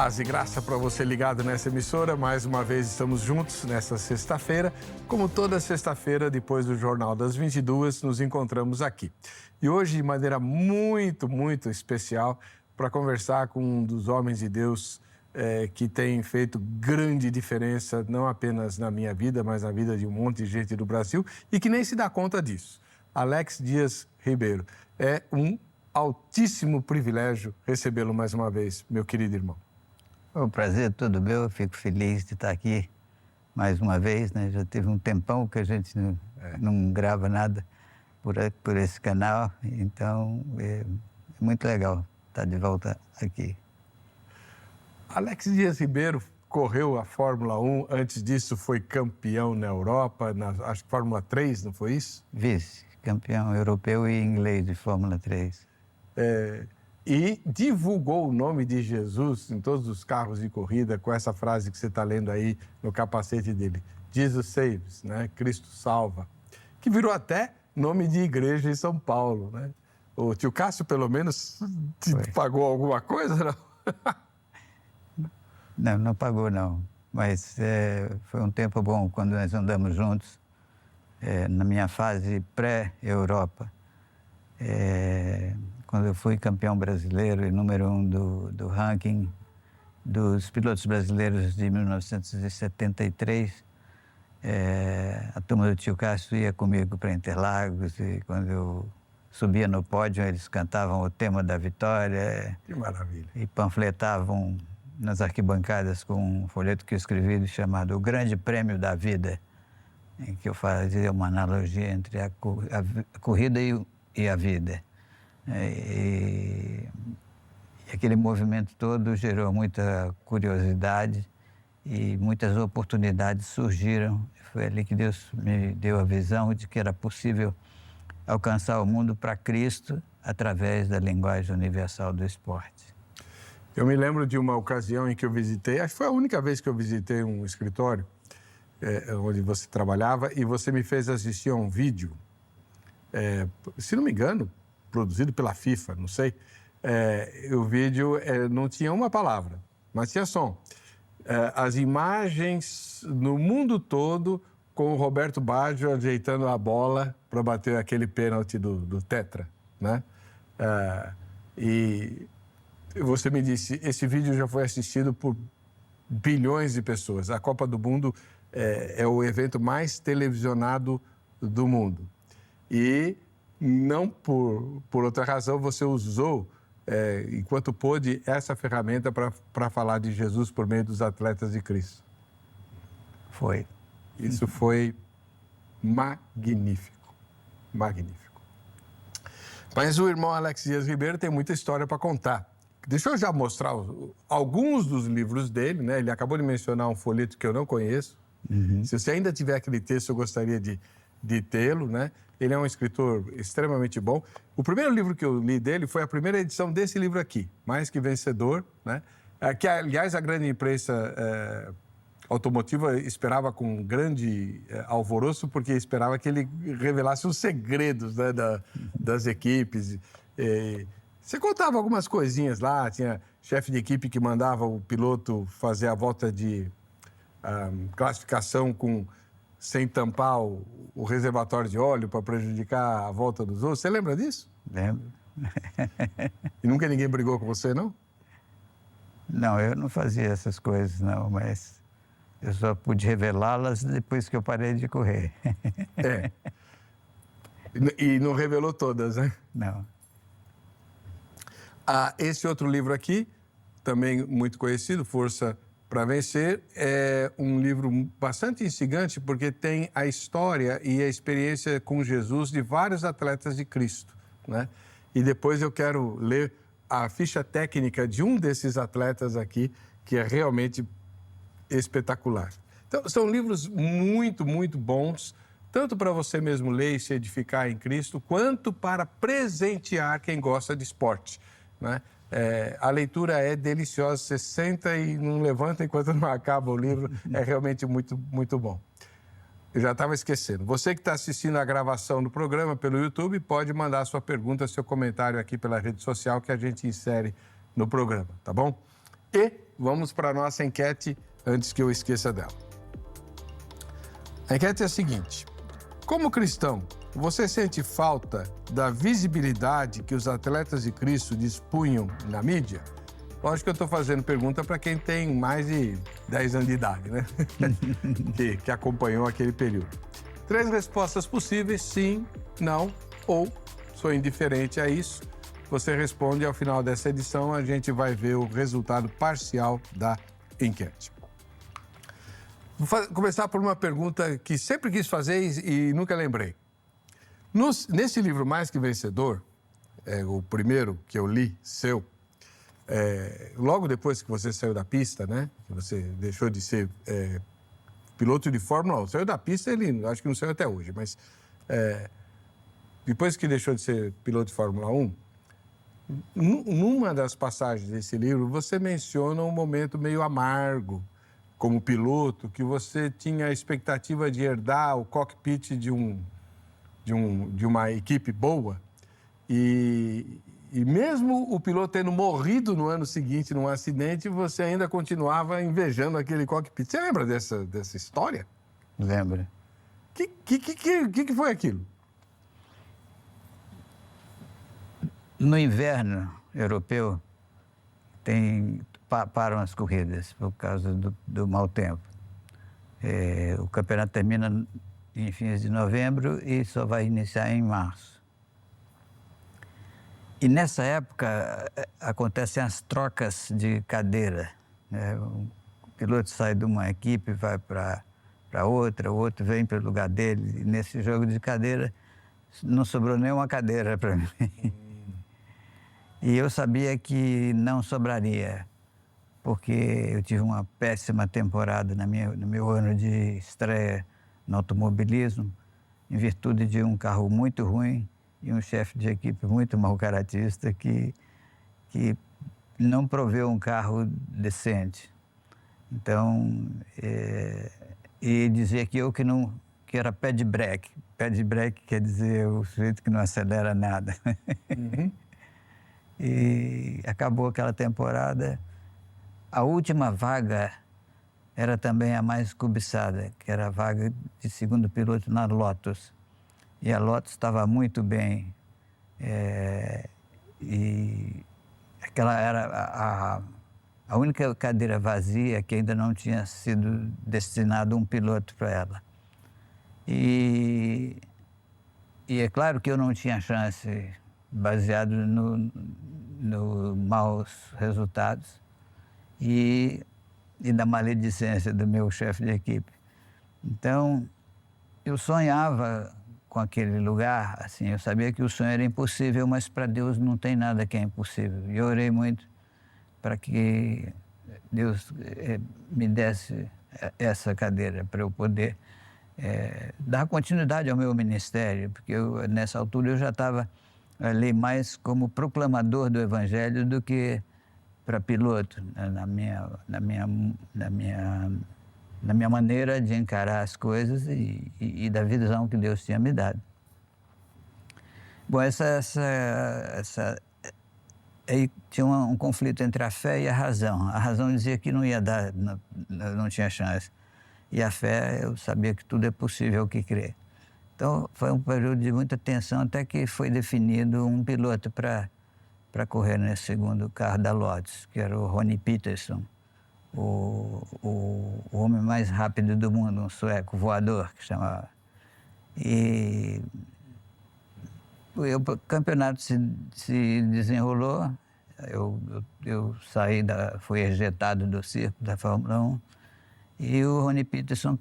Paz e graça para você ligado nessa emissora. Mais uma vez estamos juntos nessa sexta-feira. Como toda sexta-feira, depois do Jornal das 22, nos encontramos aqui. E hoje, de maneira muito especial, para conversar com um dos homens de Deus que tem feito grande diferença, não apenas na minha vida, mas na vida de um monte de gente do Brasil e que nem se dá conta disso. Alex Dias Ribeiro. É um altíssimo privilégio recebê-lo mais uma vez, meu querido irmão. O prazer é todo meu, eu fico feliz de estar aqui mais uma vez, né? Já teve um tempão que a gente não grava nada por esse canal, então é muito legal estar de volta aqui. Alex Dias Ribeiro correu a Fórmula 1, antes disso foi campeão na Europa, acho que Fórmula 3, não foi isso? Vice-campeão europeu e inglês de Fórmula 3. E divulgou o nome de Jesus em todos os carros de corrida com essa frase que você está lendo aí no capacete dele. Jesus saves, né? Cristo salva. Que virou até nome de igreja em São Paulo, né? O tio Cássio, pelo menos, te pagou alguma coisa, não? Não pagou, não. Mas foi um tempo bom quando nós andamos juntos, na minha fase pré-Europa. Quando eu fui campeão brasileiro e número 1 do ranking dos pilotos brasileiros de 1973, a turma do tio Cássio ia comigo para Interlagos e quando eu subia no pódio eles cantavam o tema da vitória. Que maravilha. E panfletavam nas arquibancadas com um folheto que eu escrevi chamado O Grande Prêmio da Vida, em que eu fazia uma analogia entre a corrida e a vida. E aquele movimento todo gerou muita curiosidade e muitas oportunidades surgiram. Foi ali que Deus me deu a visão de que era possível alcançar o mundo para Cristo através da linguagem universal do esporte. Eu me lembro de uma ocasião em que eu visitei, acho que foi a única vez que eu visitei um escritório onde você trabalhava e você me fez assistir a um vídeo, se não me engano, produzido pela FIFA, não sei. O vídeo não tinha uma palavra, mas tinha som. As imagens no mundo todo com o Roberto Baggio ajeitando a bola para bater aquele pênalti do Tetra, né? E você me disse, esse vídeo já foi assistido por bilhões de pessoas. A Copa do Mundo é o evento mais televisionado do mundo. E não por outra razão, você usou, enquanto pôde, essa ferramenta para falar de Jesus por meio dos atletas de Cristo. Foi. Isso foi magnífico, magnífico. Mas o irmão Alex Dias Ribeiro tem muita história para contar. Deixa eu já mostrar alguns dos livros dele, né? Ele acabou de mencionar um folheto que eu não conheço. Uhum. Se você ainda tiver aquele texto, eu gostaria de tê-lo, né? Ele é um escritor extremamente bom. O primeiro livro que eu li dele foi a primeira edição desse livro aqui, Mais que Vencedor, né? Que, aliás, a grande imprensa automotiva esperava com grande alvoroço, porque esperava que ele revelasse os segredos, né, das equipes. Você contava algumas coisinhas lá, tinha chefe de equipe que mandava o piloto fazer a volta de classificação sem tampar o reservatório de óleo para prejudicar a volta dos outros. Você lembra disso? Lembro. E nunca ninguém brigou com você, não? Não, eu não fazia essas coisas, não, mas eu só pude revelá-las depois que eu parei de correr. E não revelou todas, né? Não. Esse outro livro aqui, também muito conhecido, Força para Vencer, é um livro bastante instigante porque tem a história e a experiência com Jesus de vários atletas de Cristo, né? E depois eu quero ler a ficha técnica de um desses atletas aqui, que é realmente espetacular. Então, são livros muito bons, tanto para você mesmo ler e se edificar em Cristo, quanto para presentear quem gosta de esporte, né? A leitura é deliciosa, você senta e não levanta enquanto não acaba o livro, é realmente muito bom. Eu já estava esquecendo. Você que está assistindo a gravação do programa pelo YouTube, pode mandar sua pergunta, seu comentário aqui pela rede social que a gente insere no programa, tá bom? E vamos para a nossa enquete antes que eu esqueça dela. A enquete é a seguinte: como cristão, você sente falta da visibilidade que os atletas de Cristo dispunham na mídia? Lógico que eu estou fazendo pergunta para quem tem mais de 10 anos de idade, né? que acompanhou aquele período. 3 respostas possíveis: sim, não ou sou indiferente a isso. Você responde ao final dessa edição, a gente vai ver o resultado parcial da enquete. Vou começar por uma pergunta que sempre quis fazer e nunca lembrei. Nesse livro Mais Que Vencedor, o primeiro que eu li, seu, logo depois que você saiu da pista, né? Que você deixou de ser piloto de Fórmula 1. Saiu da pista, ele acho que não saiu até hoje, mas depois que deixou de ser piloto de Fórmula 1, numa das passagens desse livro, você menciona um momento meio amargo como piloto, que você tinha a expectativa de herdar o cockpit de uma equipe boa e mesmo o piloto tendo morrido no ano seguinte num acidente, você ainda continuava invejando aquele cockpit. Você lembra dessa história? Lembro. O que foi aquilo? No inverno europeu, param as corridas por causa do mau tempo. O campeonato termina em fins de novembro e só vai iniciar em março. E nessa época acontecem as trocas de cadeira, né? O piloto sai de uma equipe, vai para outra, o outro vem para o lugar dele. E nesse jogo de cadeira não sobrou nenhuma cadeira para mim. E eu sabia que não sobraria, porque eu tive uma péssima temporada no meu ano de estreia no automobilismo, em virtude de um carro muito ruim e um chefe de equipe muito mau-caratista que não proveu um carro decente. Então, e dizia que eu que era pé de breque. Pé de breque quer dizer o sujeito que não acelera nada. Uhum. E acabou aquela temporada. A última vaga era também a mais cobiçada, que era a vaga de segundo piloto na Lotus. E a Lotus estava muito bem. E aquela era a única cadeira vazia que ainda não tinha sido destinado um piloto para ela. E é claro que eu não tinha chance, baseado no maus resultados e da maledicência do meu chefe de equipe. Então, eu sonhava com aquele lugar, assim, eu sabia que o sonho era impossível, mas para Deus não tem nada que é impossível. E eu orei muito para que Deus me desse essa cadeira, para eu poder dar continuidade ao meu ministério, porque nessa altura eu já estava ali mais como proclamador do Evangelho do que para piloto, na minha maneira de encarar as coisas e da visão que Deus tinha me dado. Bom, aí tinha um conflito entre a fé e a razão. A razão dizia que não ia dar, não tinha chance. E a fé, eu sabia que tudo é possível que crer. Então, foi um período de muita tensão, até que foi definido um piloto para correr nesse segundo carro da Lotus, que era o Ronnie Peterson, o homem mais rápido do mundo, um sueco voador, que chamava. E o campeonato se desenrolou, eu fui ejetado do circo da Fórmula 1, e o Ronnie Peterson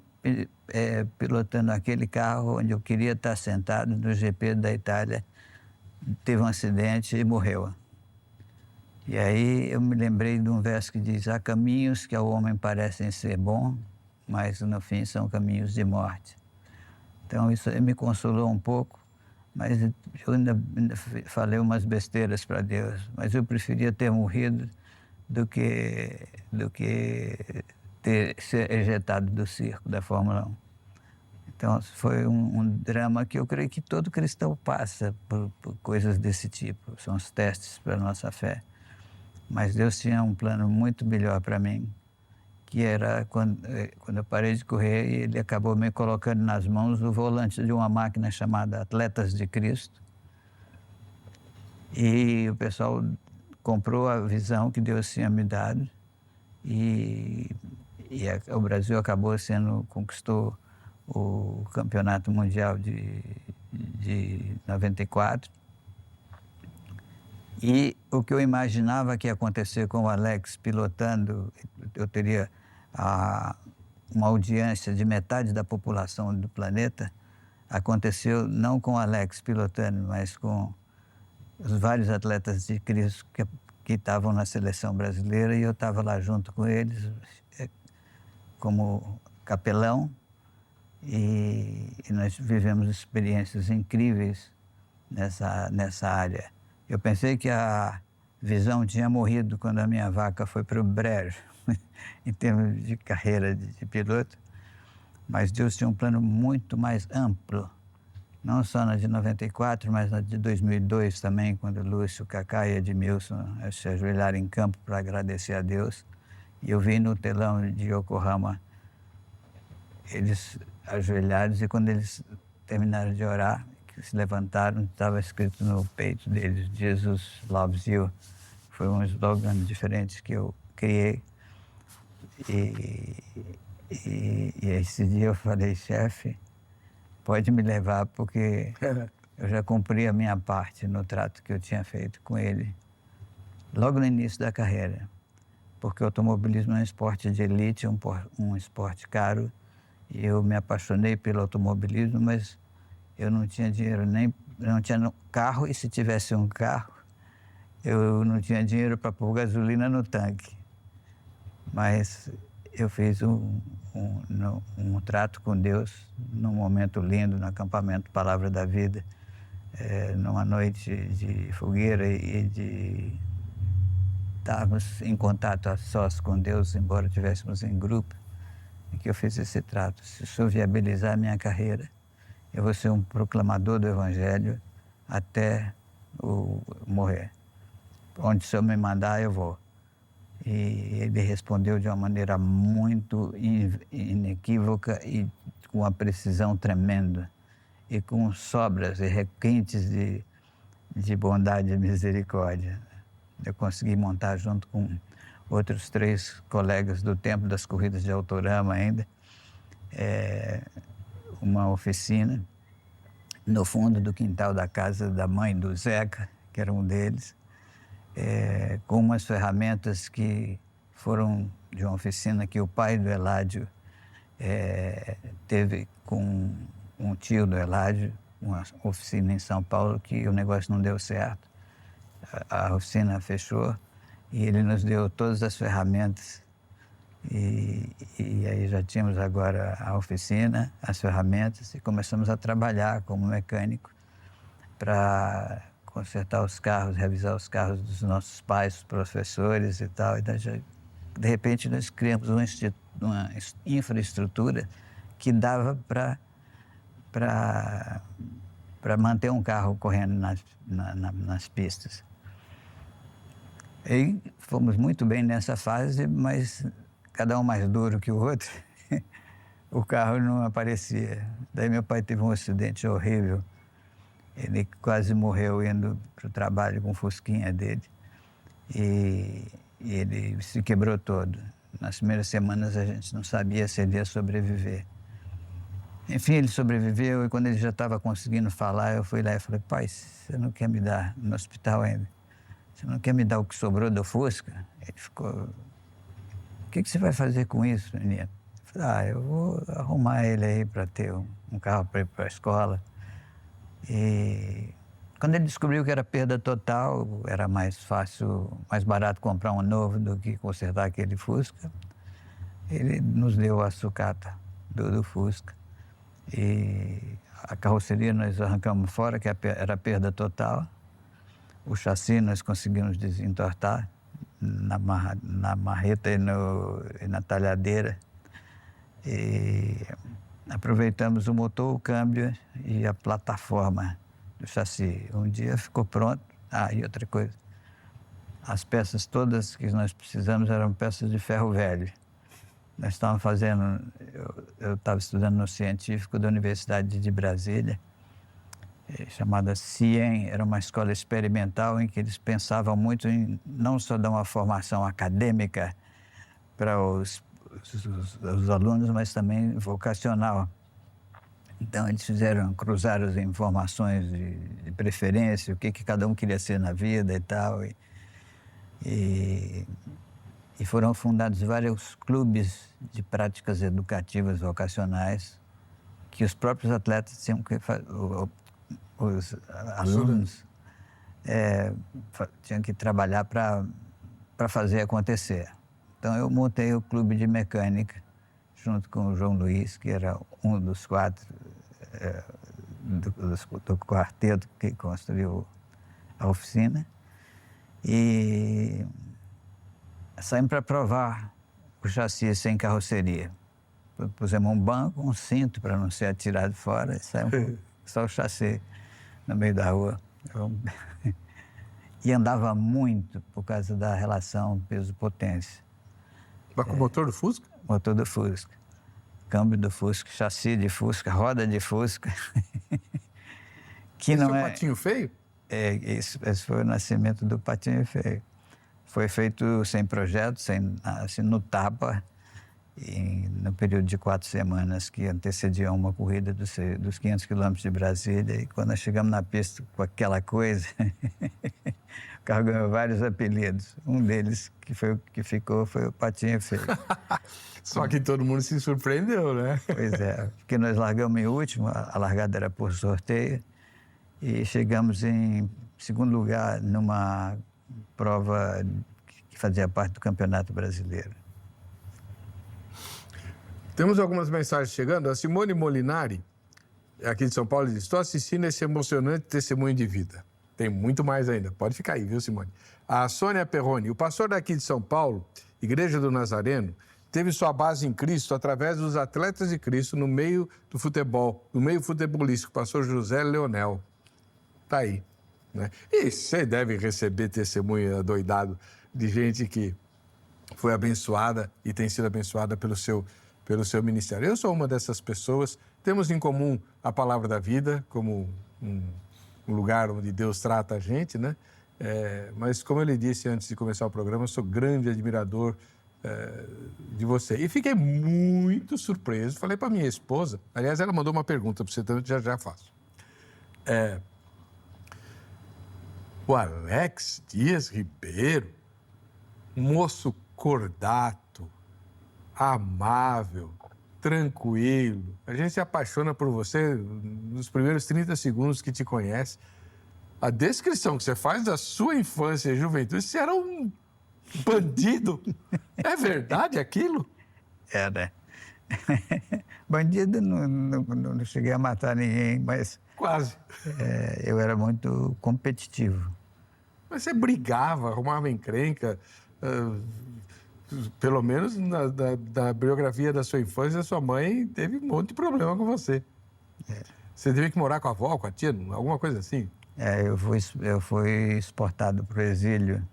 pilotando aquele carro onde eu queria estar sentado no GP da Itália, teve um acidente e morreu. E aí eu me lembrei de um verso que diz: há caminhos que ao homem parecem ser bons, mas no fim são caminhos de morte. Então isso me consolou um pouco, mas eu ainda falei umas besteiras para Deus, mas eu preferia ter morrido do que ser ejetado do circo da Fórmula 1. Então, foi um drama que eu creio que todo cristão passa por coisas desse tipo. São os testes para a nossa fé. Mas Deus tinha um plano muito melhor para mim, que era quando eu parei de correr, ele acabou me colocando nas mãos o volante de uma máquina chamada Atletas de Cristo. E o pessoal comprou a visão que Deus tinha me dado e o Brasil conquistou o Campeonato Mundial de 94. E o que eu imaginava que ia acontecer com o Alex pilotando, eu teria uma audiência de metade da população do planeta, aconteceu não com o Alex pilotando, mas com os vários atletas de Cristo que estavam na seleção brasileira, e eu estava lá junto com eles como capelão, e nós vivemos experiências incríveis nessa área. Eu pensei que a visão tinha morrido quando a minha vaca foi para o brejo, em termos de carreira de piloto, mas Deus tinha um plano muito mais amplo, não só na de 94, mas na de 2002 também, quando Lúcio, Kaká e Edmilson se ajoelharam em campo para agradecer a Deus. E eu vi no telão de Yokohama eles ajoelhados, e quando eles terminaram de orar, que se levantaram, estava escrito no peito deles, Jesus loves you. Foi um slogan diferente que eu criei. E esse dia eu falei, chefe, pode me levar, porque eu já cumpri a minha parte no trato que eu tinha feito com ele, logo no início da carreira. Porque o automobilismo é um esporte de elite, um esporte caro, e eu me apaixonei pelo automobilismo, mas eu não tinha dinheiro não tinha carro, e se tivesse um carro, eu não tinha dinheiro para pôr gasolina no tanque. Mas eu fiz um trato com Deus num momento lindo, no acampamento Palavra da Vida, numa noite de fogueira estávamos em contato a sós com Deus, embora estivéssemos em grupo, em que eu fiz esse trato. Se o Senhor viabilizar a minha carreira, eu vou ser um proclamador do Evangelho até morrer. Onde o Senhor me mandar, eu vou. E ele respondeu de uma maneira muito inequívoca e com uma precisão tremenda, e com sobras e requintes de bondade e misericórdia. Eu consegui montar, junto com outros 3 colegas do tempo das corridas de Autorama ainda, uma oficina no fundo do quintal da casa da mãe do Zeca, que era um deles, com umas ferramentas que foram de uma oficina que o pai do Eládio teve com um tio do Eládio, uma oficina em São Paulo, que o negócio não deu certo. A oficina fechou e ele nos deu todas as ferramentas, e aí já tínhamos agora a oficina, as ferramentas, e começamos a trabalhar como mecânico para consertar os carros, revisar os carros dos nossos pais, os professores e tal. Então, de repente, nós criamos uma infraestrutura que dava para manter um carro correndo nas pistas. E fomos muito bem nessa fase, mas cada um mais duro que o outro, o carro não aparecia. Daí meu pai teve um acidente horrível. Ele quase morreu indo para o trabalho com o fusquinha dele. E ele se quebrou todo. Nas primeiras semanas a gente não sabia se ele ia sobreviver. Enfim, ele sobreviveu, e quando ele já estava conseguindo falar, eu fui lá e falei, pai, você não quer me dar, no hospital ainda, você não quer me dar o que sobrou do Fusca? Ele ficou, o que você vai fazer com isso, menino? Eu falei, eu vou arrumar ele aí para ter um carro para ir para a escola. E quando ele descobriu que era perda total, era mais fácil, mais barato comprar um novo do que consertar aquele Fusca, ele nos deu a sucata do Fusca. E a carroceria nós arrancamos fora, que era perda total. O chassi nós conseguimos desentortar na marreta e na talhadeira. E aproveitamos o motor, o câmbio e a plataforma do chassi. Um dia ficou pronto. E outra coisa, as peças todas que nós precisamos eram peças de ferro velho. Nós estávamos fazendo... Eu estava estudando no Científico da Universidade de Brasília, chamada CIEM, era uma escola experimental em que eles pensavam muito em não só dar uma formação acadêmica para os alunos, mas também vocacional. Então, eles cruzaram as informações de preferência, o que cada um queria ser na vida e tal. E foram fundados vários clubes de práticas educativas vocacionais que os próprios atletas tinham que os alunos tinham que trabalhar para fazer acontecer. Então, eu montei o clube de mecânica junto com o João Luiz, que era um dos 4 do quarteto que construiu a oficina. E saímos para provar o chassi sem carroceria. Pusemos um banco, um cinto para não ser atirado fora, e saímos só o chassi no meio da rua. E andava muito por causa da relação peso-potência. Mas com o motor do Fusca? Motor do Fusca. Câmbio do Fusca, chassi de Fusca, roda de Fusca. Que Esse não é o Patinho Feio? Esse foi o nascimento do Patinho Feio. Foi feito sem projeto, assim, no tapa, no período de 4 semanas que antecediam uma corrida dos 500 quilômetros de Brasília. E quando nós chegamos na pista com aquela coisa, o carro ganhou vários apelidos. Um deles, que ficou, foi o Patinho Feio. Só que todo mundo se surpreendeu, né? Pois é, porque nós largamos em último, a largada era por sorteio, e chegamos em segundo lugar numa prova que fazia parte do Campeonato Brasileiro. Temos algumas mensagens chegando. A Simone Molinari, aqui de São Paulo, diz: estou assistindo esse emocionante testemunho de vida. Tem muito mais ainda. Pode ficar aí, viu, Simone? A Sônia Perrone: o pastor daqui de São Paulo, Igreja do Nazareno, teve sua base em Cristo através dos atletas de Cristo no meio do futebol, no meio futebolístico, pastor José Leonel. Tá aí, né? E você deve receber testemunho adoidado de gente que foi abençoada e tem sido abençoada pelo seu ministério. Eu sou uma dessas pessoas. Temos em comum a palavra da vida como um lugar onde Deus trata a gente, né? Mas, como eu lhe disse antes de começar o programa, eu sou grande admirador de você. E fiquei muito surpreso. Falei para minha esposa, aliás, ela mandou uma pergunta para você, então já faço. O Alex Dias Ribeiro, um moço cordato, amável, tranquilo. A gente se apaixona por você nos primeiros 30 segundos que te conhece. A descrição que você faz da sua infância e juventude, você era um bandido. É verdade aquilo? Era. Bandido, não cheguei a matar ninguém, mas... Quase. Eu era muito competitivo. Mas você brigava, arrumava encrenca. Pelo menos na biografia da sua infância, a sua mãe teve um monte de problema com você. Você teve que morar com a avó, com a tia, alguma coisa assim? Eu fui exportado para o exílio,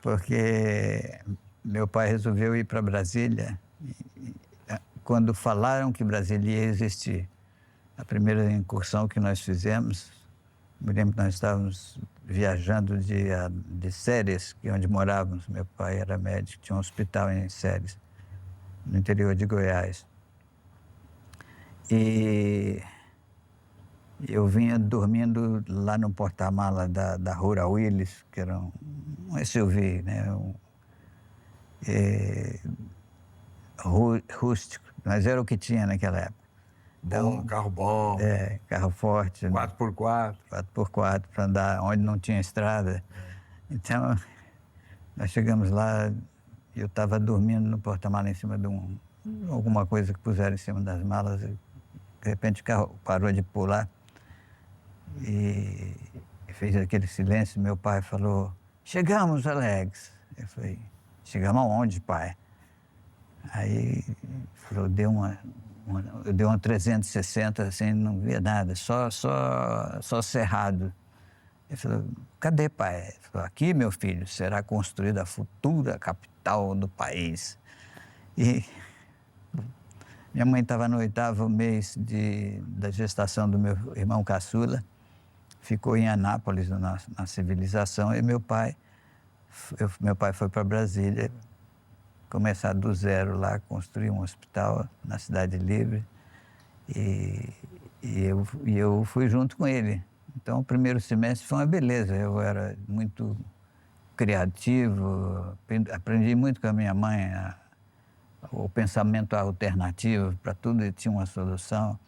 porque meu pai resolveu ir para Brasília quando falaram que Brasília ia existir. A primeira incursão que nós fizemos, me lembro que nós estávamos viajando de Séries, que é onde morávamos. Meu pai era médico, tinha um hospital em Séries, no interior de Goiás. E eu vinha dormindo lá no porta-mala da Rural Willys, que era um SUV, né? Rústico, mas era o que tinha naquela época. Então, bom, carro bom. Carro forte. 4x4. 4x4, para andar onde não tinha estrada. Então, nós chegamos lá, eu estava dormindo no porta-mala em cima de alguma coisa que puseram em cima das malas. E, de repente o carro parou de pular e fez aquele silêncio. Meu pai falou: chegamos, Alex. Eu falei: chegamos aonde, pai? Aí falou, deu uma 360, assim, não via nada, só cerrado. Ele falou, cadê, pai? Ele falou, aqui, meu filho, será construída a futura capital do país. E minha mãe estava no 8º mês da gestação do meu irmão caçula, ficou em Anápolis, na civilização, e meu pai foi para Brasília, começar do zero lá, construir um hospital na Cidade Livre, e eu fui junto com ele. Então, o primeiro semestre foi uma beleza, eu era muito criativo, aprendi muito com a minha mãe, o pensamento alternativo, para tudo tinha uma solução.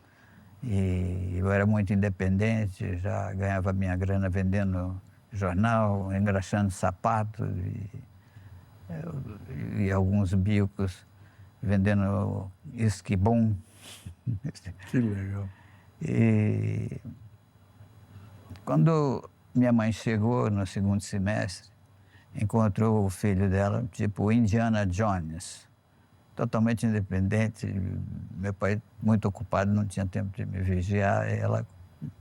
E eu era muito independente, já ganhava minha grana vendendo jornal, engraxando sapatos e alguns bicos vendendo esquibom. Que legal. E quando minha mãe chegou no segundo semestre, encontrou o filho dela, tipo Indiana Jones, totalmente independente. Meu pai, muito ocupado, não tinha tempo de me vigiar.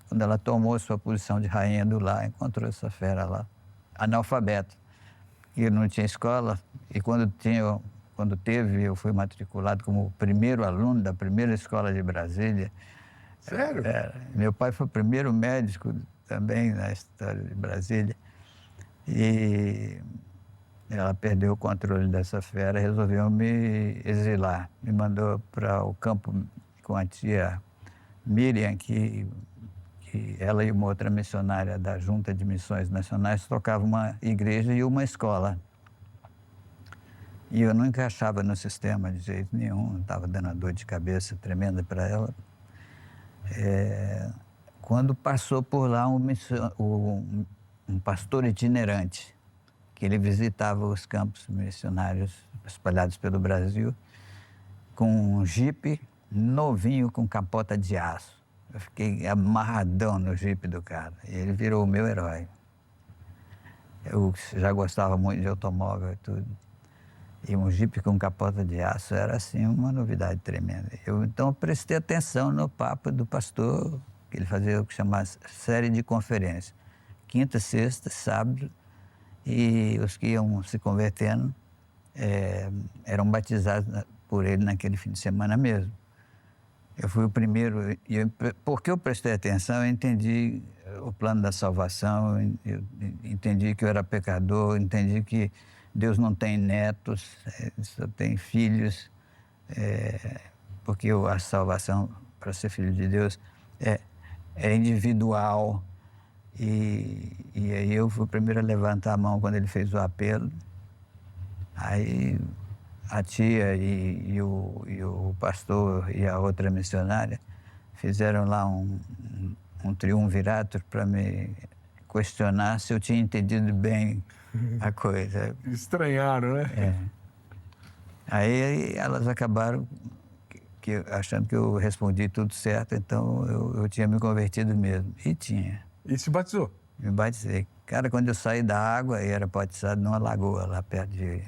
Quando ela tomou sua posição de rainha do lar, encontrou essa fera lá, analfabeto. E não tinha escola. E quando teve, eu fui matriculado como o primeiro aluno da primeira escola de Brasília. Sério? Meu pai foi o primeiro médico também na história de Brasília. E ela perdeu o controle dessa fera, resolveu me exilar. Me mandou para o campo com a tia Miriam, que ela e uma outra missionária da Junta de Missões Nacionais tocavam uma igreja e uma escola. E eu não encaixava no sistema de jeito nenhum, estava dando uma dor de cabeça tremenda para ela. Quando passou por lá um pastor itinerante, que ele visitava os campos missionários espalhados pelo Brasil, com um jipe novinho com capota de aço. Eu fiquei amarradão no jipe do cara, e ele virou o meu herói. Eu já gostava muito de automóvel e tudo. E um jipe com capota de aço era, assim, uma novidade tremenda. Então, prestei atenção no papo do pastor, que ele fazia o que chamasse série de conferências. Quinta, sexta, sábado, e os que iam se convertendo eram batizados por ele naquele fim de semana mesmo. Eu fui o primeiro, e porque eu prestei atenção, eu entendi o plano da salvação, eu entendi que eu era pecador, entendi que Deus não tem netos, só tem filhos, porque a salvação, para ser filho de Deus, é individual. E aí eu fui o primeiro a levantar a mão quando ele fez o apelo. Aí a tia e o pastor e a outra missionária fizeram lá um triunvirato para me questionar se eu tinha entendido bem a coisa. Estranharam, né? Aí elas acabaram achando que eu respondi tudo certo, então eu tinha me convertido mesmo. E tinha. E se batizou? Me batizei. Cara, quando eu saí da água, eu era batizado numa lagoa lá perto de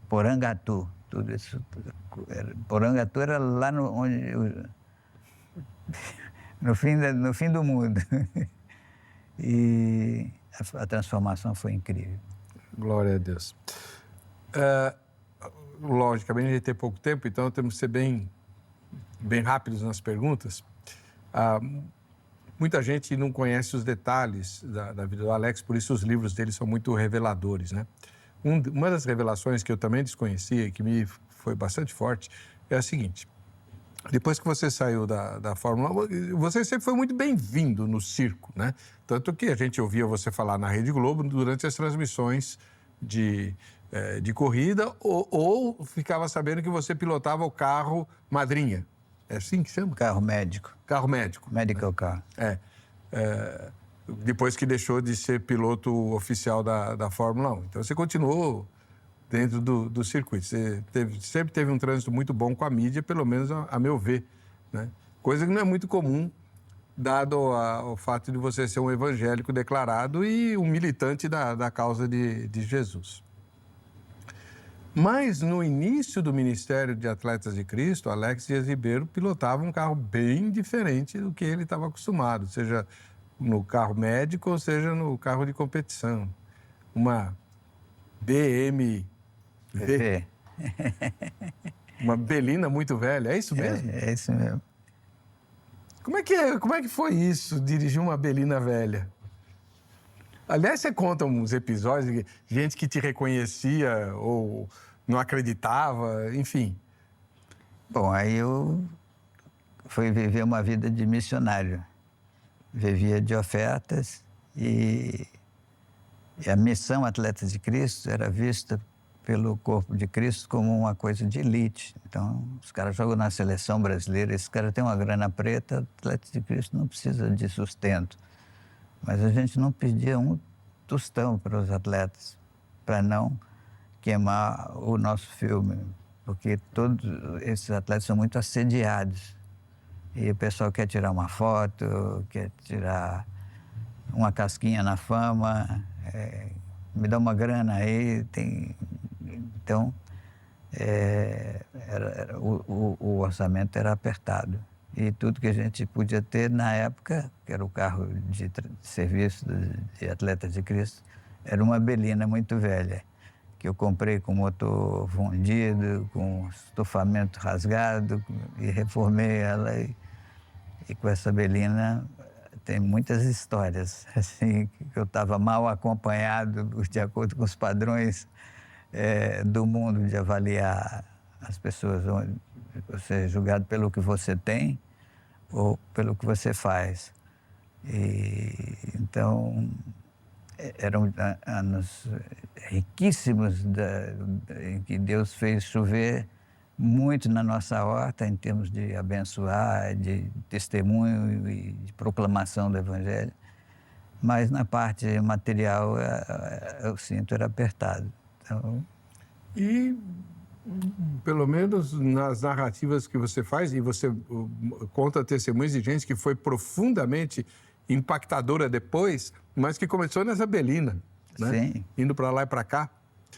Porangatu. Tudo isso. Porangatu era lá no fim do mundo. E a transformação foi incrível. Glória a Deus. Logicamente, a gente tem pouco tempo, então temos que ser bem rápidos nas perguntas. Muita gente não conhece os detalhes da vida do Alex, por isso os livros dele são muito reveladores, né? Uma das revelações que eu também desconhecia e que me foi bastante forte é a seguinte: depois que você saiu da Fórmula 1, você sempre foi muito bem-vindo no circo, né? Tanto que a gente ouvia você falar na Rede Globo durante as transmissões de corrida ou ficava sabendo que você pilotava o carro madrinha. É assim que chama? Carro médico. Carro médico. Medical car. Depois que deixou de ser piloto oficial da Fórmula 1. Então, você continuou dentro do circuito. Você sempre teve um trânsito muito bom com a mídia, pelo menos a meu ver, né? Coisa que não é muito comum, dado o fato de você ser um evangélico declarado e um militante da causa de Jesus. Mas, no início do Ministério de Atletas de Cristo, Alex Dias Ribeiro pilotava um carro bem diferente do que ele estava acostumado. Ou seja, no carro médico ou seja no carro de competição. Uma BMW. VP. Uma Belina muito velha, é isso mesmo? É isso mesmo. Como é que foi isso, dirigir uma Belina velha? Aliás, você conta uns episódios de gente que te reconhecia ou não acreditava, enfim. Bom, aí eu fui viver uma vida de missionário. Vivia de ofertas e a missão Atletas de Cristo era vista pelo corpo de Cristo como uma coisa de elite. Então, os caras jogam na seleção brasileira, esse cara tem uma grana preta, Atletas de Cristo não precisa de sustento. Mas a gente não pedia um tostão para os atletas, para não queimar o nosso filme, porque todos esses atletas são muito assediados. E o pessoal quer tirar uma foto, quer tirar uma casquinha na fama, me dá uma grana aí, tem... Então, o orçamento era apertado. E tudo que a gente podia ter na época, que era o carro de serviço de Atletas de Cristo, era uma Belina muito velha, que eu comprei com motor fundido, com estofamento rasgado, e reformei ela. E com essa Belina tem muitas histórias, assim, que eu estava mal acompanhado, de acordo com os padrões do mundo, de avaliar as pessoas. Você é julgado pelo que você tem ou pelo que você faz. Então, eram anos riquíssimos em que Deus fez chover muito na nossa horta em termos de abençoar, de testemunho e de proclamação do Evangelho. Mas na parte material, o cinto era apertado. Então... E, pelo menos nas narrativas que você faz, e você conta testemunhos de gente que foi profundamente impactadora depois, mas que começou nessa Belina, né? Sim. Indo para lá e para cá.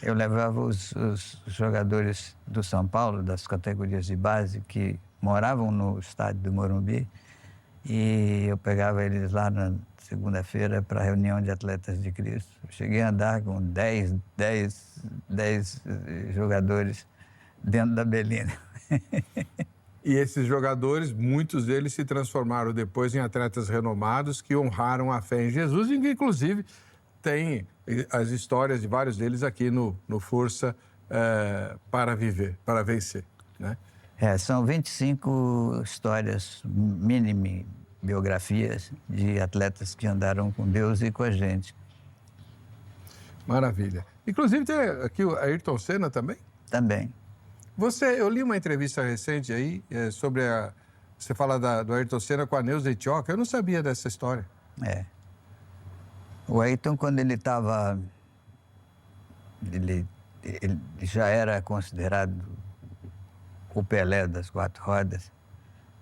Eu levava os jogadores do São Paulo, das categorias de base, que moravam no estádio do Morumbi, e eu pegava eles lá na segunda-feira para a reunião de Atletas de Cristo. Eu cheguei a andar com 10 jogadores dentro da Belina. E esses jogadores, muitos deles se transformaram depois em atletas renomados que honraram a fé em Jesus, e inclusive tem as histórias de vários deles aqui no Força para Viver, para Vencer, né? São 25 histórias, mini biografias de atletas que andaram com Deus e com a gente. Maravilha. Inclusive tem aqui o Ayrton Senna também? Também. Eu li uma entrevista recente aí sobre você fala do Ayrton Senna com a Neuza Etioca. Eu não sabia dessa história. O Ayrton, quando ele estava... Ele já era considerado o Pelé das 4 rodas,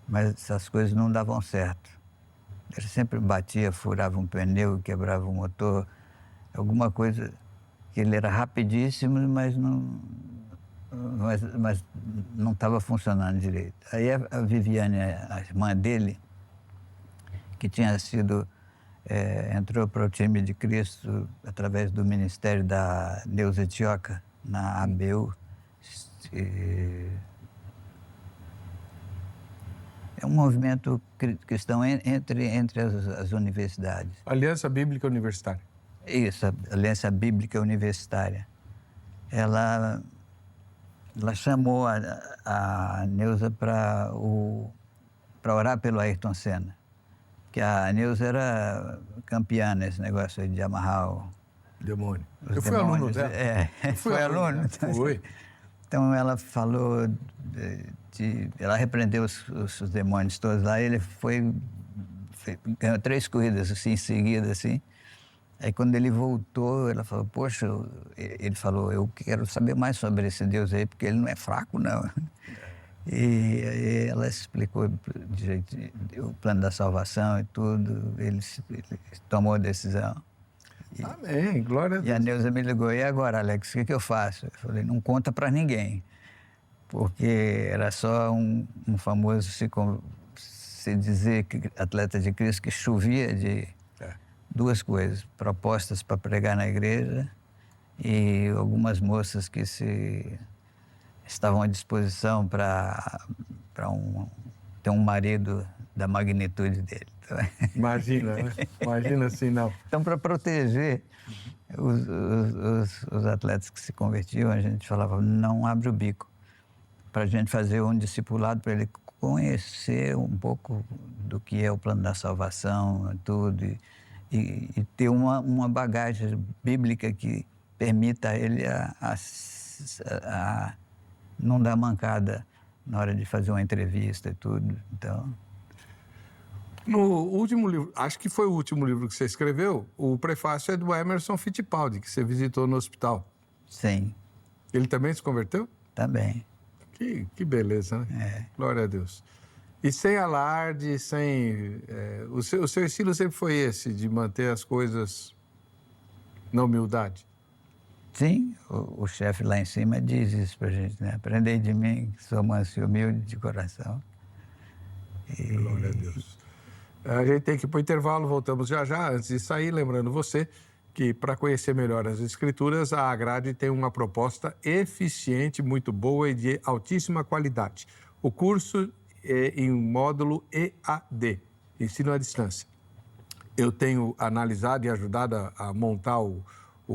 mas essas coisas não davam certo. Ele sempre batia, furava um pneu, quebrava um motor, alguma coisa que ele era rapidíssimo, mas não estava funcionando direito. Aí a Viviane, a irmã dele, que tinha sido... entrou para o time de Cristo através do ministério da Neuza Etioca, na ABU. É um movimento cristão entre as universidades. Aliança Bíblica Universitária. Isso, a Aliança Bíblica Universitária. Ela chamou a Neuza para orar pelo Ayrton Senna. Que a Neuza era campeã nesse negócio aí de amarrar o... Demônio. Eu fui aluno dela. Foi aluno? Foi. Então ela falou, ela repreendeu os demônios todos lá, e ele ganhou 3 corridas assim, em seguida, assim. Aí quando ele voltou, ela falou, poxa, ele falou, eu quero saber mais sobre esse Deus aí, porque ele não é fraco, não. E aí ela explicou o plano da salvação e tudo, ele tomou a decisão. Amém, glória a Deus. E a Neuza me ligou, e agora, Alex, o que eu faço? Eu falei, não conta para ninguém, porque era só um famoso se dizer que atleta de Cristo que chovia de duas coisas: propostas para pregar na igreja e algumas moças que estavam à disposição para ter um marido da magnitude dele. Imagina, né? Imagina assim, não. Então, para proteger os atletas que se convertiam, a gente falava, não abre o bico, para a gente fazer um discipulado, para ele conhecer um pouco do que é o plano da salvação, tudo, e ter uma bagagem bíblica que permita a ele a não dar mancada na hora de fazer uma entrevista e tudo. Então... No último livro, acho que foi o último livro que você escreveu, o prefácio é do Emerson Fittipaldi, que você visitou no hospital. Sim. Ele também se converteu? Também. Que beleza, né? É. Glória a Deus. E sem alarde, sem... o seu estilo sempre foi esse, de manter as coisas na humildade? Sim, o chefe lá em cima diz isso pra gente, né? Aprendei de mim, que sou manso e humilde de coração. Glória a Deus. A gente tem que ir para o intervalo, voltamos já já. Antes de sair, lembrando você que para conhecer melhor as Escrituras, a Agrade tem uma proposta eficiente, muito boa e de altíssima qualidade. O curso é em módulo EAD, ensino à distância. Eu tenho analisado e ajudado a montar o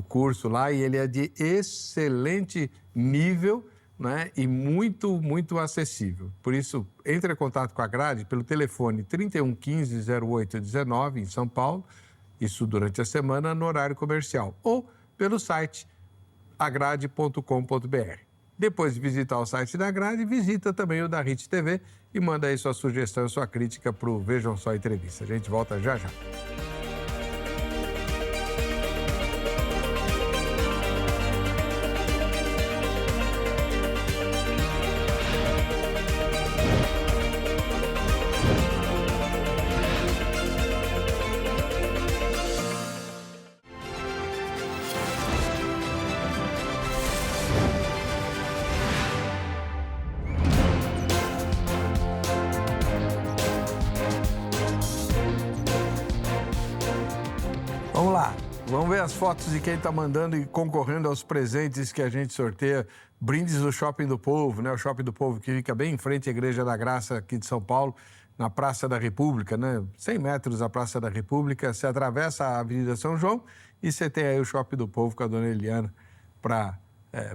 curso lá e ele é de excelente nível, né? E muito, muito acessível. Por isso, entre em contato com a Grade pelo telefone 3115-0819, em São Paulo, isso durante a semana, no horário comercial, ou pelo site agrade.com.br. Depois de visitar o site da Grade, visita também o da RIT TV e manda aí sua sugestão, sua crítica para o Vejam Só Entrevista. A gente volta já já. Vamos lá, vamos ver as fotos de quem está mandando e concorrendo aos presentes que a gente sorteia. Brindes do Shopping do Povo, né? O Shopping do Povo que fica bem em frente à Igreja da Graça aqui de São Paulo, na Praça da República, né? 100 metros da Praça da República, você atravessa a Avenida São João e você tem aí o Shopping do Povo com a Dona Eliana para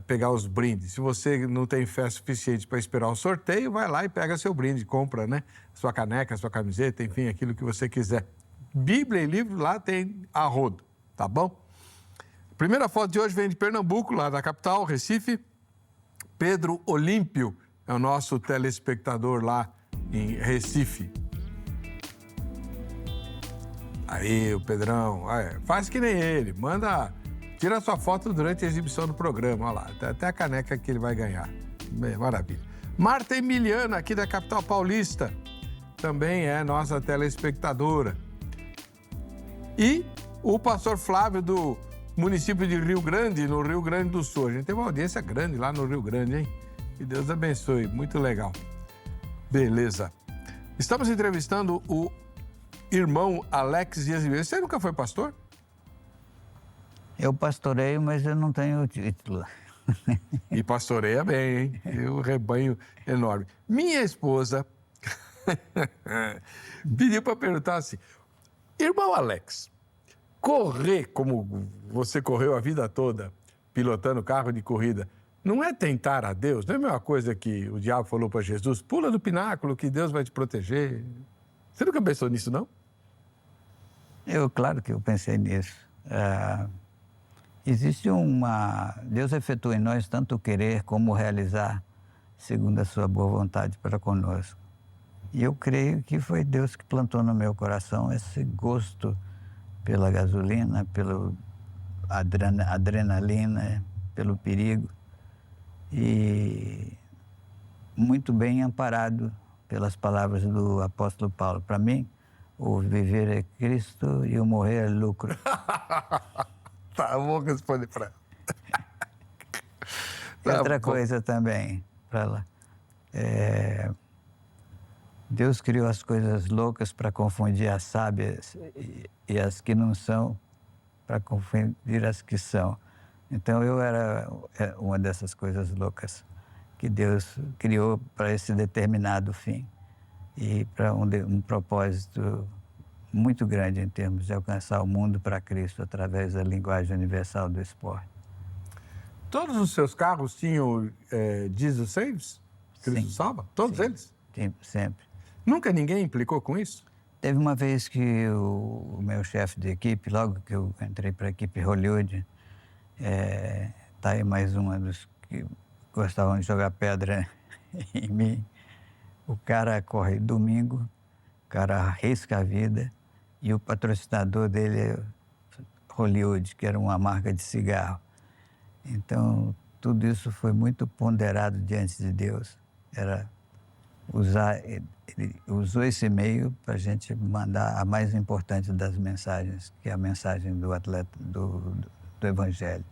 pegar os brindes. Se você não tem fé suficiente para esperar o sorteio, vai lá e pega seu brinde, compra, né? Sua caneca, sua camiseta, enfim, aquilo que você quiser. Bíblia e livro lá tem a rodo, tá bom? Primeira foto de hoje vem de Pernambuco, lá da capital, Recife. Pedro Olímpio é o nosso telespectador lá em Recife. Aí, o Pedrão, faz que nem ele, tira a sua foto durante a exibição do programa, olha lá, até a caneca que ele vai ganhar. Maravilha. Marta Emiliana, aqui da capital paulista, também é nossa telespectadora. E o pastor Flávio, do município de Rio Grande, no Rio Grande do Sul. A gente tem uma audiência grande lá no Rio Grande, hein? Que Deus abençoe, muito legal. Beleza. Estamos entrevistando o irmão Alex Dias Ribeiro. Você nunca foi pastor? Eu pastoreio, mas eu não tenho título. E pastoreia bem, hein? E um rebanho enorme. Minha esposa pediu para perguntar assim: irmão Alex, correr como você correu a vida toda, pilotando carro de corrida, não é tentar a Deus? Não é a mesma coisa que o diabo falou para Jesus? Pula do pináculo que Deus vai te proteger. Você nunca pensou nisso, não? Claro que eu pensei nisso. Existe Deus efetua em nós tanto o querer como o realizar, segundo a sua boa vontade para conosco. E eu creio que foi Deus que plantou no meu coração esse gosto pela gasolina, pela adrenalina, pelo perigo. E muito bem amparado pelas palavras do apóstolo Paulo. Para mim, o viver é Cristo e o morrer é lucro. Tá, eu vou responder para ela. Outra coisa também, para ela. Deus criou as coisas loucas para confundir as sábias e as que não são para confundir as que são. Então eu era uma dessas coisas loucas que Deus criou para esse determinado fim e para um propósito muito grande em termos de alcançar o mundo para Cristo através da linguagem universal do esporte. Todos os seus carros tinham Jesus Saves? Cristo Sim. salva? Todos Sim. eles? Sempre. Nunca ninguém implicou com isso? Teve uma vez que o meu chefe de equipe, logo que eu entrei para a equipe Hollywood, tá aí mais uma dos que gostavam de jogar pedra em mim. O cara corre domingo, o cara arrisca a vida e o patrocinador dele é Hollywood, que era uma marca de cigarro. Então, tudo isso foi muito ponderado diante de Deus. Ele usou esse meio para a gente mandar a mais importante das mensagens, que é a mensagem do Evangelho.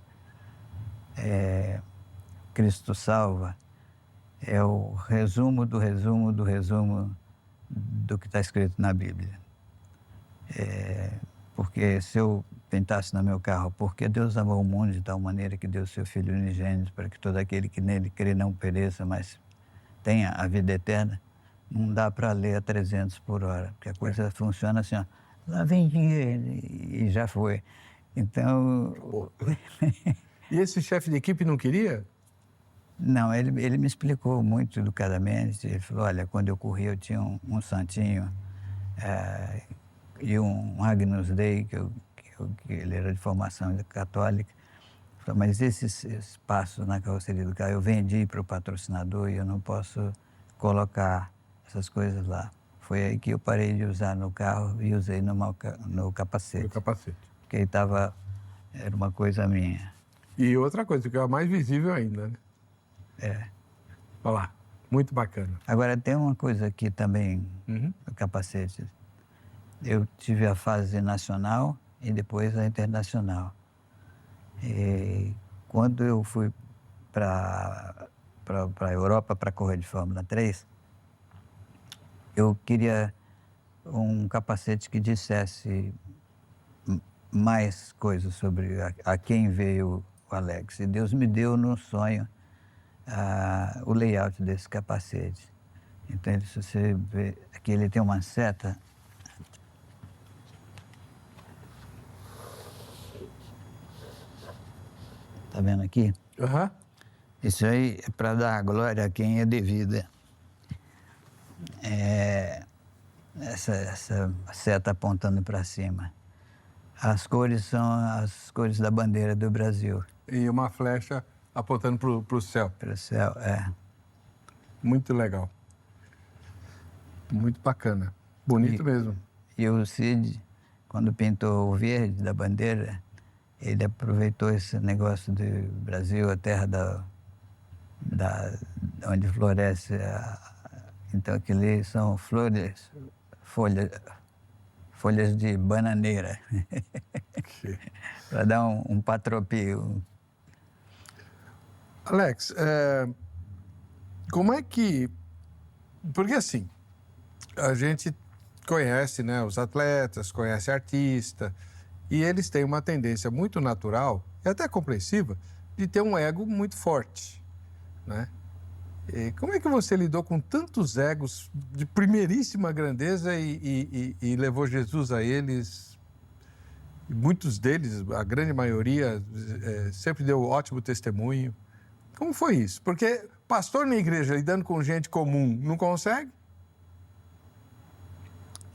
Cristo salva é o resumo do resumo do resumo do que está escrito na Bíblia. Porque se eu pintasse no meu carro, porque Deus amou o mundo de tal maneira que deu seu Filho unigênito para que todo aquele que nele crê não pereça, mas tenha a vida eterna, não dá para ler a 300 por hora, porque a coisa funciona assim, ó, lá vem dinheiro e já foi. Então... E esse chefe de equipe não queria? Não, ele me explicou muito educadamente. Ele falou, olha, quando eu corri eu tinha um santinho e um Agnus Dei, que ele era de formação católica. Ele falou, mas esse espaço na carroceria do carro eu vendi para o patrocinador e eu não posso colocar essas coisas lá. Foi aí que eu parei de usar no carro e usei no capacete. No capacete. Porque aí era uma coisa minha. E outra coisa, que é a mais visível ainda, né? Olha lá, muito bacana. Agora, tem uma coisa aqui também, no capacete. Eu tive a fase nacional e depois a internacional. E quando eu fui para a Europa para correr de Fórmula 3, eu queria um capacete que dissesse mais coisas sobre a quem veio o Alex. E Deus me deu no sonho o layout desse capacete. Então, se você vê, aqui ele tem uma seta. Tá vendo aqui? Uhum. Isso aí é para dar glória a quem é devida. Essa seta apontando para cima. As cores são as cores da bandeira do Brasil. E uma flecha apontando para o céu. Para o céu, Muito legal. Muito bacana. Bonito mesmo. E o Cid, quando pintou o verde da bandeira, ele aproveitou esse negócio do Brasil, a terra onde floresce. Então, aquilo são folhas de bananeira. Para dar um patropio. Alex, como é que... Porque assim, a gente conhece, né, os atletas, conhece artista, e eles têm uma tendência muito natural, e até compreensiva, de ter um ego muito forte, né? E como é que você lidou com tantos egos de primeiríssima grandeza e levou Jesus a eles? Muitos deles, a grande maioria, sempre deu ótimo testemunho. Como foi isso? Porque pastor na igreja lidando com gente comum não consegue?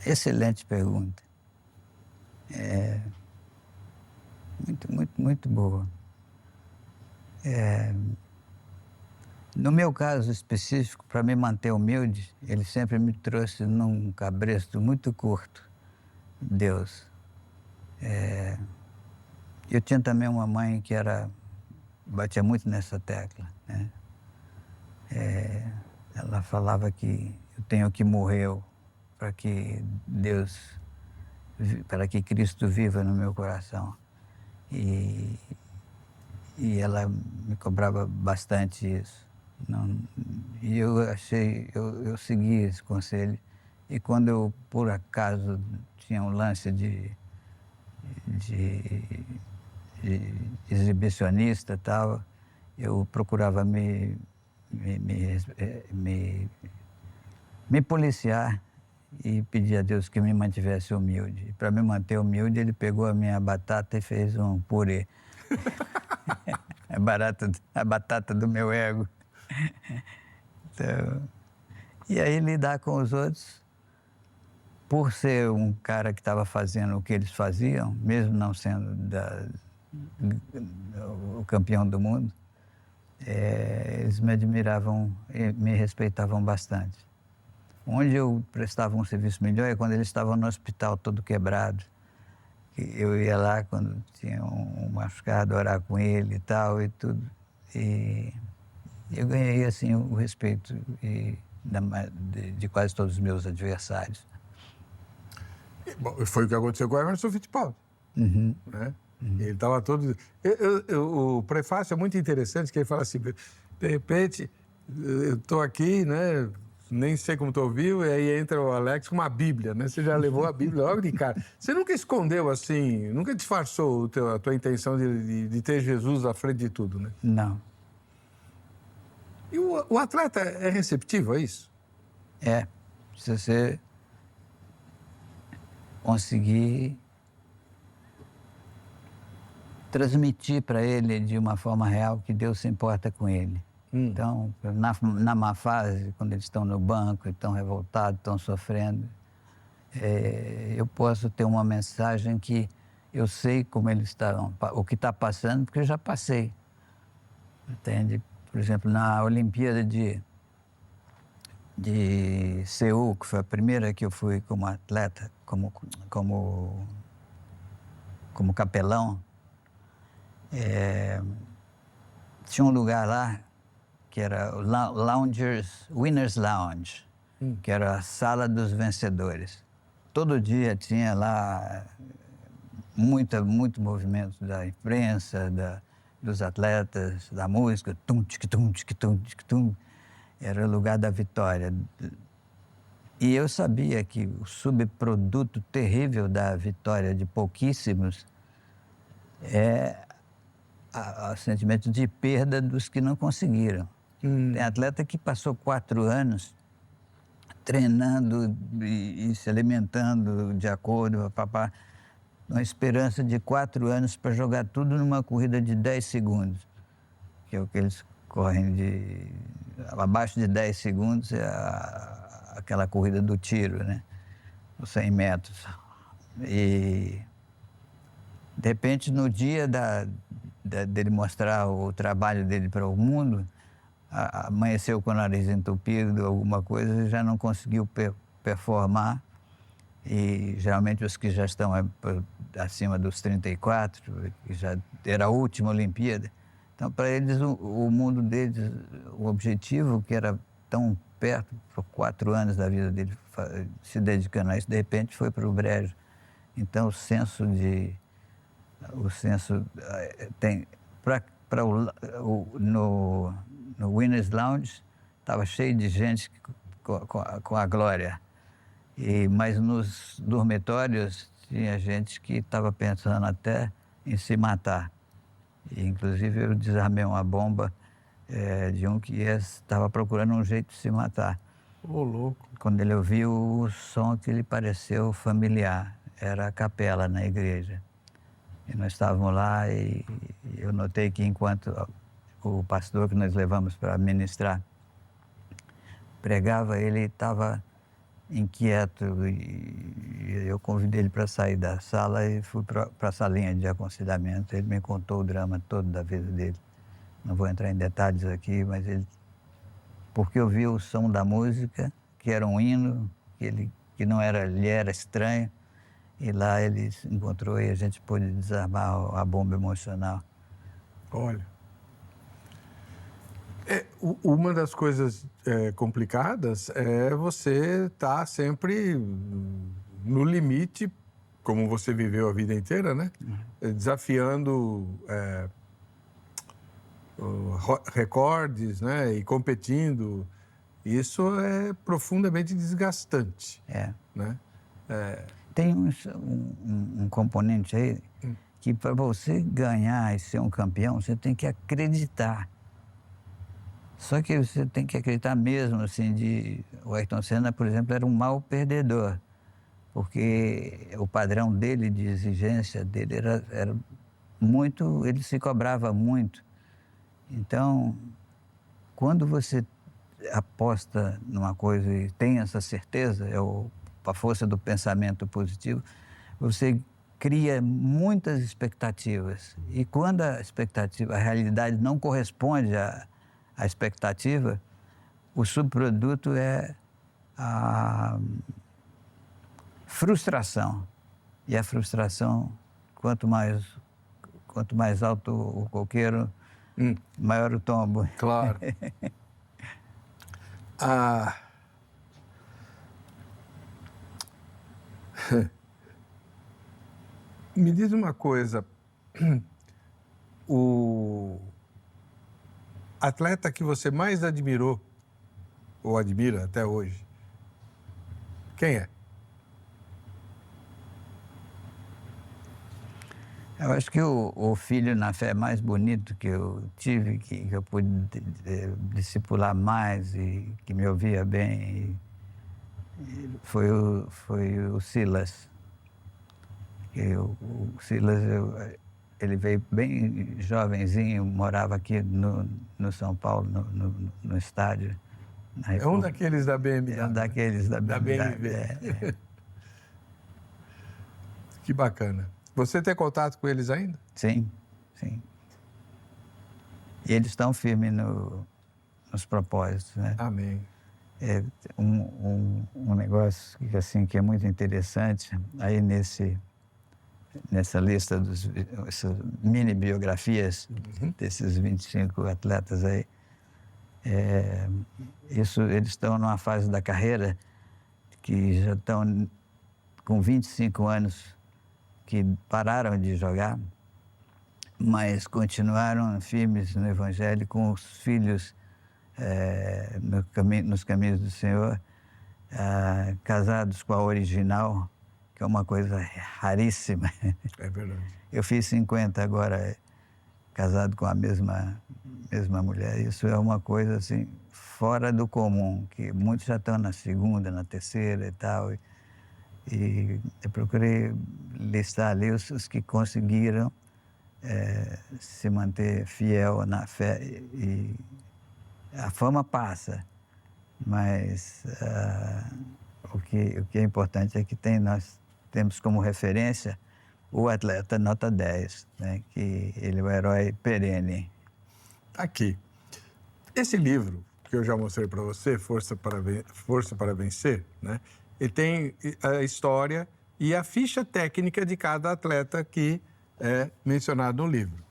Excelente pergunta. Muito boa. No meu caso específico, para me manter humilde, ele sempre me trouxe num cabresto muito curto, Deus. Eu tinha também uma mãe que batia muito nessa tecla, né? Ela falava que eu tenho que morrer para que Cristo viva no meu coração. E ela me cobrava bastante isso. E eu segui esse conselho E quando eu, por acaso, tinha um lance de exibicionista e tal, eu procurava me policiar e pedir a Deus que me mantivesse humilde. Para me manter humilde, ele pegou a minha batata e fez um purê. A batata do meu ego. Então, e aí lidar com os outros, por ser um cara que estava fazendo o que eles faziam, mesmo não sendo o campeão do mundo, eles me admiravam e me respeitavam bastante. Onde eu prestava um serviço melhor é quando eles estavam no hospital todo quebrado. Eu ia lá quando tinha um machucado, orar com ele e tal e tudo. E eu ganhei assim o respeito de quase todos os meus adversários. Bom, foi o que aconteceu com o Emerson Fittipaldi. Uhum. Né? Ele estava todo... o prefácio é muito interessante, que ele fala assim, de repente, eu estou aqui, né? Nem sei como tu ouviu, e aí entra o Alex com uma Bíblia, né? Você já levou a Bíblia logo de cara. Você nunca escondeu assim, nunca disfarçou a tua intenção de ter Jesus à frente de tudo, né? Não. E o atleta é receptivo a isso? É. Se você conseguir transmitir para ele de uma forma real que Deus se importa com ele. Então, na má fase, quando eles estão no banco, estão revoltados, estão sofrendo, eu posso ter uma mensagem que eu sei como eles estão, o que está passando, porque eu já passei. Entende? Por exemplo, na Olimpíada de Seul, que foi a primeira que eu fui como atleta, como capelão, tinha um lugar lá que era o Winners Lounge, que era a sala dos vencedores. Todo dia tinha lá muito movimento da imprensa, dos atletas, da música, tum, tic, tum, tic, tum, tic, tum. Era o lugar da vitória. E eu sabia que o subproduto terrível da vitória de pouquíssimos é o sentimento de perda dos que não conseguiram. Tem atleta que passou 4 anos treinando e se alimentando de acordo, uma esperança de 4 anos para jogar tudo numa corrida de 10 segundos, que é o que eles correm abaixo de 10 segundos, é aquela corrida do tiro, né? Os 100 metros. E, de repente, no dia dele mostrar o trabalho dele para o mundo, amanheceu com o nariz entupido, alguma coisa, já não conseguiu performar. E geralmente os que já estão acima dos 34, que já era a última Olimpíada. Então, para eles, o mundo deles, o objetivo que era tão perto, por 4 anos da vida dele se dedicando a isso, de repente foi para o brejo. Então, no Winners Lounge estava cheio de gente com a glória. Mas nos dormitórios tinha gente que estava pensando até em se matar. Inclusive eu desarmei uma bomba de um que estava procurando um jeito de se matar. Louco. Quando ele ouviu o som que lhe pareceu familiar, era a capela na igreja. E nós estávamos lá e eu notei que enquanto o pastor que nós levamos para ministrar pregava, ele estava inquieto e eu convidei ele para sair da sala e fui para a salinha de aconselhamento. Ele me contou o drama todo da vida dele. Não vou entrar em detalhes aqui, mas porque eu vi o som da música, que era um hino, que não era, lhe era estranho, e lá ele se encontrou e a gente pôde desarmar a bomba emocional. Olha, uma das coisas complicadas é você estar sempre no limite, como você viveu a vida inteira, né? Desafiando recordes, né? E competindo. Isso é profundamente desgastante, É. né? Tem um componente aí que para você ganhar e ser um campeão, você tem que acreditar. Só que você tem que acreditar mesmo, assim, o Ayrton Senna, por exemplo, era um mau perdedor, porque o padrão dele, de exigência dele, era muito, ele se cobrava muito. Então, quando você aposta numa coisa e tem essa certeza, a força do pensamento positivo, você cria muitas expectativas. E quando a realidade não corresponde à expectativa, o subproduto é a frustração. E a frustração, quanto mais alto o coqueiro, maior o tombo. Claro. Me diz uma coisa, o atleta que você mais admirou, ou admira até hoje, quem é? Eu acho que o filho na fé mais bonito que eu tive, que eu pude discipular mais e que me ouvia bem, foi o Silas. O Silas, ele veio bem jovenzinho, morava aqui no São Paulo, no estádio. É um daqueles da BMW. É um daqueles da BMW. Que bacana. Você tem contato com eles ainda? Sim, sim. E eles estão firmes nos propósitos, né? Amém. É um negócio que é muito interessante aí nessa lista essas mini biografias desses 25 atletas aí. Eles estão numa fase da carreira que já estão com 25 anos que pararam de jogar, mas continuaram firmes no Evangelho, com os filhos nos caminhos do Senhor, casados com a original, que é uma coisa raríssima. É verdade. Eu fiz 50 agora, casado com a mesma mulher. Isso é uma coisa assim fora do comum, que muitos já estão na segunda, na terceira e tal. E eu procurei listar ali os que conseguiram se manter fiel na fé. E a fama passa, mas o que é importante é que nós temos como referência o atleta nota 10, né? Que ele é o herói perene. Aqui. Esse livro que eu já mostrei para você, Força para Vencer, né? Ele tem a história e a ficha técnica de cada atleta que é mencionado no livro.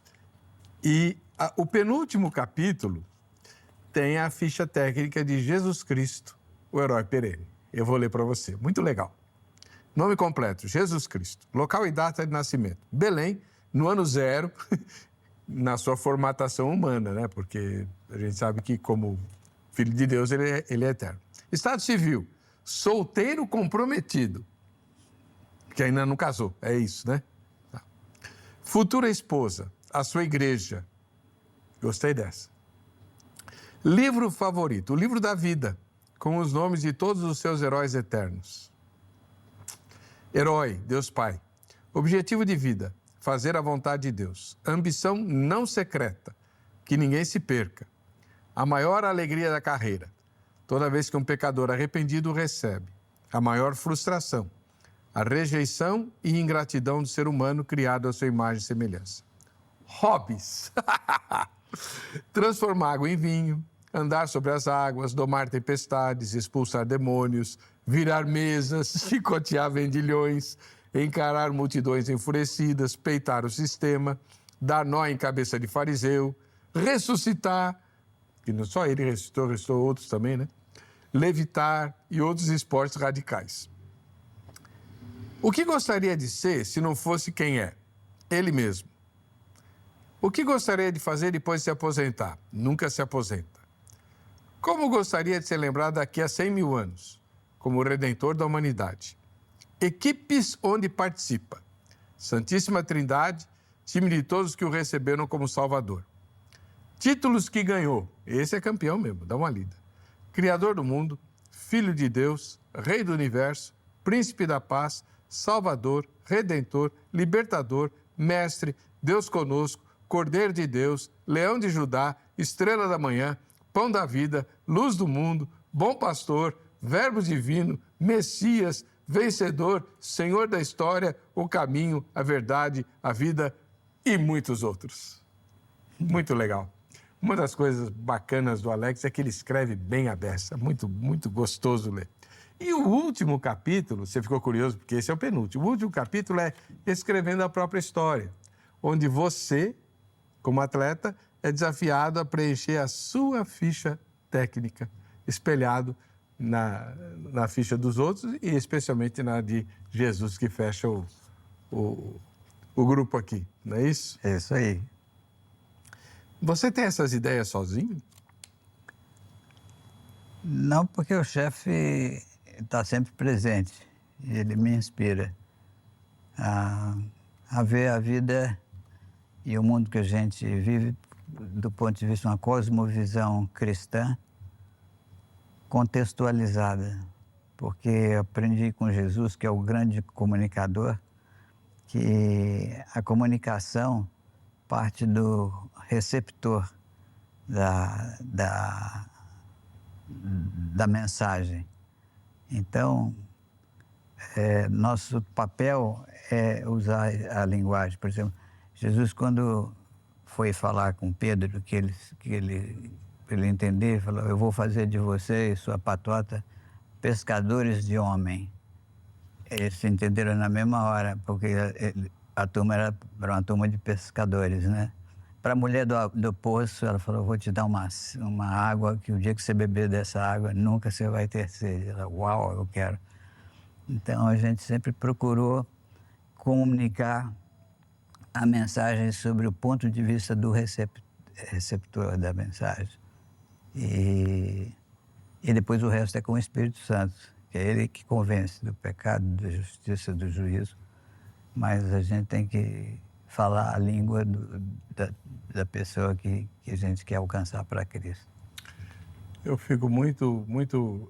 E o penúltimo capítulo tem a ficha técnica de Jesus Cristo, o herói perene. Eu vou ler para você. Muito legal. Nome completo, Jesus Cristo. Local e data de nascimento, Belém, no ano 0, na sua formatação humana, né? Porque a gente sabe que, como filho de Deus, ele é eterno. Estado civil, solteiro comprometido, que ainda não casou, é isso, né? Tá. Futura esposa, a sua igreja. Gostei dessa. Livro favorito, o livro da vida, com os nomes de todos os seus heróis eternos. Herói, Deus Pai. Objetivo de vida, fazer a vontade de Deus. Ambição não secreta, que ninguém se perca. A maior alegria da carreira, toda vez que um pecador arrependido o recebe. A maior frustração, a rejeição e ingratidão do ser humano criado à sua imagem e semelhança. Hobbies. Transformar água em vinho, andar sobre as águas, domar tempestades, expulsar demônios, virar mesas, chicotear vendilhões, encarar multidões enfurecidas, peitar o sistema, dar nó em cabeça de fariseu, ressuscitar, que não só ele ressuscitou outros também, né? Levitar e outros esportes radicais. O que gostaria de ser se não fosse quem é? Ele mesmo. O que gostaria de fazer depois de se aposentar? Nunca se aposenta. Como gostaria de ser lembrado daqui a 100 mil anos, como o Redentor da humanidade? Equipes onde participa. Santíssima Trindade, time de todos que o receberam como Salvador. Títulos que ganhou. Esse é campeão mesmo, dá uma lida. Criador do mundo, Filho de Deus, Rei do Universo, Príncipe da Paz, Salvador, Redentor, Libertador, Mestre, Deus conosco, Cordeiro de Deus, Leão de Judá, Estrela da Manhã, Pão da Vida, Luz do Mundo, Bom Pastor, Verbo Divino, Messias, Vencedor, Senhor da História, o Caminho, a Verdade, a Vida e muitos outros. Muito legal. Uma das coisas bacanas do Alex é que ele escreve bem a beça, muito, muito gostoso ler. E o último capítulo, você ficou curioso, porque esse é o penúltimo, o último capítulo é escrevendo a própria história, onde você, como atleta, é desafiado a preencher a sua ficha técnica, espelhado na ficha dos outros e especialmente na de Jesus, que fecha o grupo aqui, não é isso? É isso aí. Você tem essas ideias sozinho? Não, porque o chefe está sempre presente. Ele me inspira a ver a vida e o mundo que a gente vive do ponto de vista de uma cosmovisão cristã contextualizada. Porque aprendi com Jesus, que é o grande comunicador, que a comunicação parte do receptor da mensagem. Então, nosso papel é usar a linguagem. Por exemplo, Jesus, quando foi falar com Pedro, que ele entender, falou: eu vou fazer de vocês, sua patota, pescadores de homem. Eles se entenderam na mesma hora, porque a turma era uma turma de pescadores, né? Para a mulher do poço, ela falou: vou te dar uma água, que o dia que você beber dessa água, nunca você vai ter sede. Ela: uau, eu quero. Então, a gente sempre procurou comunicar a mensagem sobre o ponto de vista do receptor da mensagem. E depois o resto é com o Espírito Santo, que é ele que convence do pecado, da justiça, do juízo. Mas a gente tem que falar a língua da pessoa que a gente quer alcançar para Cristo. Eu fico muito, muito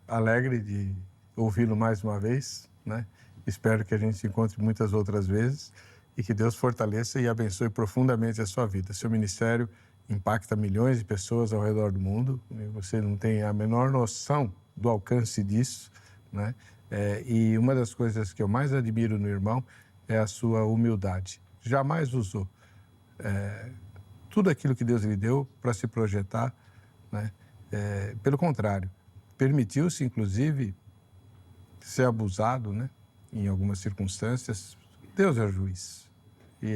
alegre de ouvi-lo mais uma vez, né? Espero que a gente se encontre muitas outras vezes e que Deus fortaleça e abençoe profundamente a sua vida. Seu ministério impacta milhões de pessoas ao redor do mundo e você não tem a menor noção do alcance disso, né? E uma das coisas que eu mais admiro no irmão é a sua humildade. Jamais usou tudo aquilo que Deus lhe deu para se projetar, né? Pelo contrário, permitiu-se, inclusive, ser abusado, né? Em algumas circunstâncias. Deus é juiz e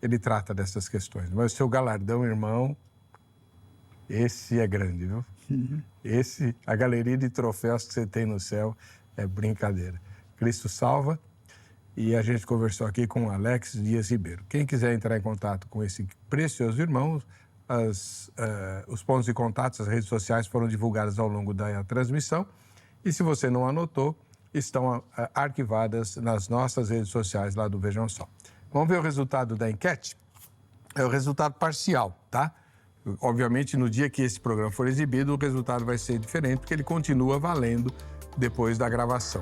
ele trata dessas questões. Mas o seu galardão, irmão, esse é grande, viu? A galeria de troféus que você tem no céu é brincadeira. Cristo salva. E a gente conversou aqui com Alex Dias Ribeiro. Quem quiser entrar em contato com esse precioso irmão, os pontos de contato, as redes sociais foram divulgadas ao longo da transmissão. E se você não anotou, estão arquivadas nas nossas redes sociais lá do Vejam Só. Vamos ver o resultado da enquete? É o resultado parcial, tá? Obviamente, no dia que esse programa for exibido, o resultado vai ser diferente, porque ele continua valendo depois da gravação.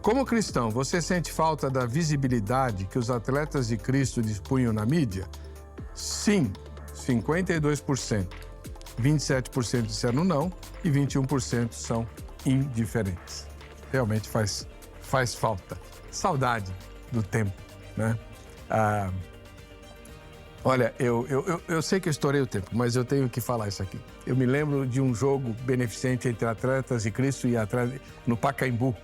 Como cristão, você sente falta da visibilidade que os atletas de Cristo dispunham na mídia? Sim, 52%. 27% disseram não e 21% são indiferentes. Realmente faz falta. Saudade do tempo, né? Olha, eu sei que eu estourei o tempo, mas eu tenho que falar isso aqui. Eu me lembro de um jogo beneficente entre atletas de Cristo e atletas no Pacaembu.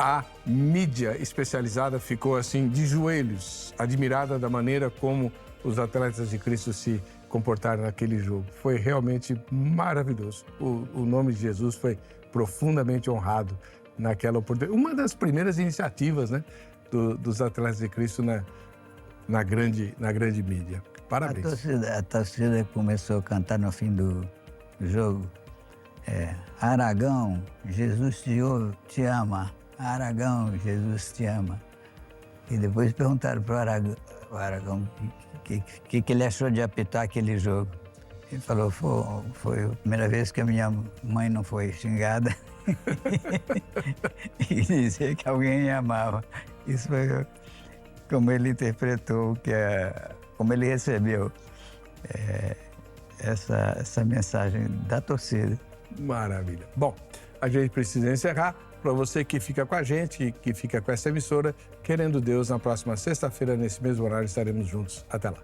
A mídia especializada ficou assim de joelhos, admirada da maneira como os atletas de Cristo se comportaram naquele jogo. Foi realmente maravilhoso. O nome de Jesus foi profundamente honrado naquela oportunidade. Uma das primeiras iniciativas, né, dos atletas de Cristo na grande mídia. Parabéns. A torcida começou a cantar no fim do jogo. Aragão, Jesus te ama. Aragão, Jesus te ama. E depois perguntaram para o Aragão o que ele achou de apitar aquele jogo. Ele falou, foi a primeira vez que a minha mãe não foi xingada e dizer que alguém me amava. Isso foi como ele interpretou, como ele recebeu essa mensagem da torcida. Maravilha. Bom, a gente precisa encerrar. Para você que fica com a gente, que fica com essa emissora, querendo Deus, na próxima sexta-feira, nesse mesmo horário, estaremos juntos. Até lá.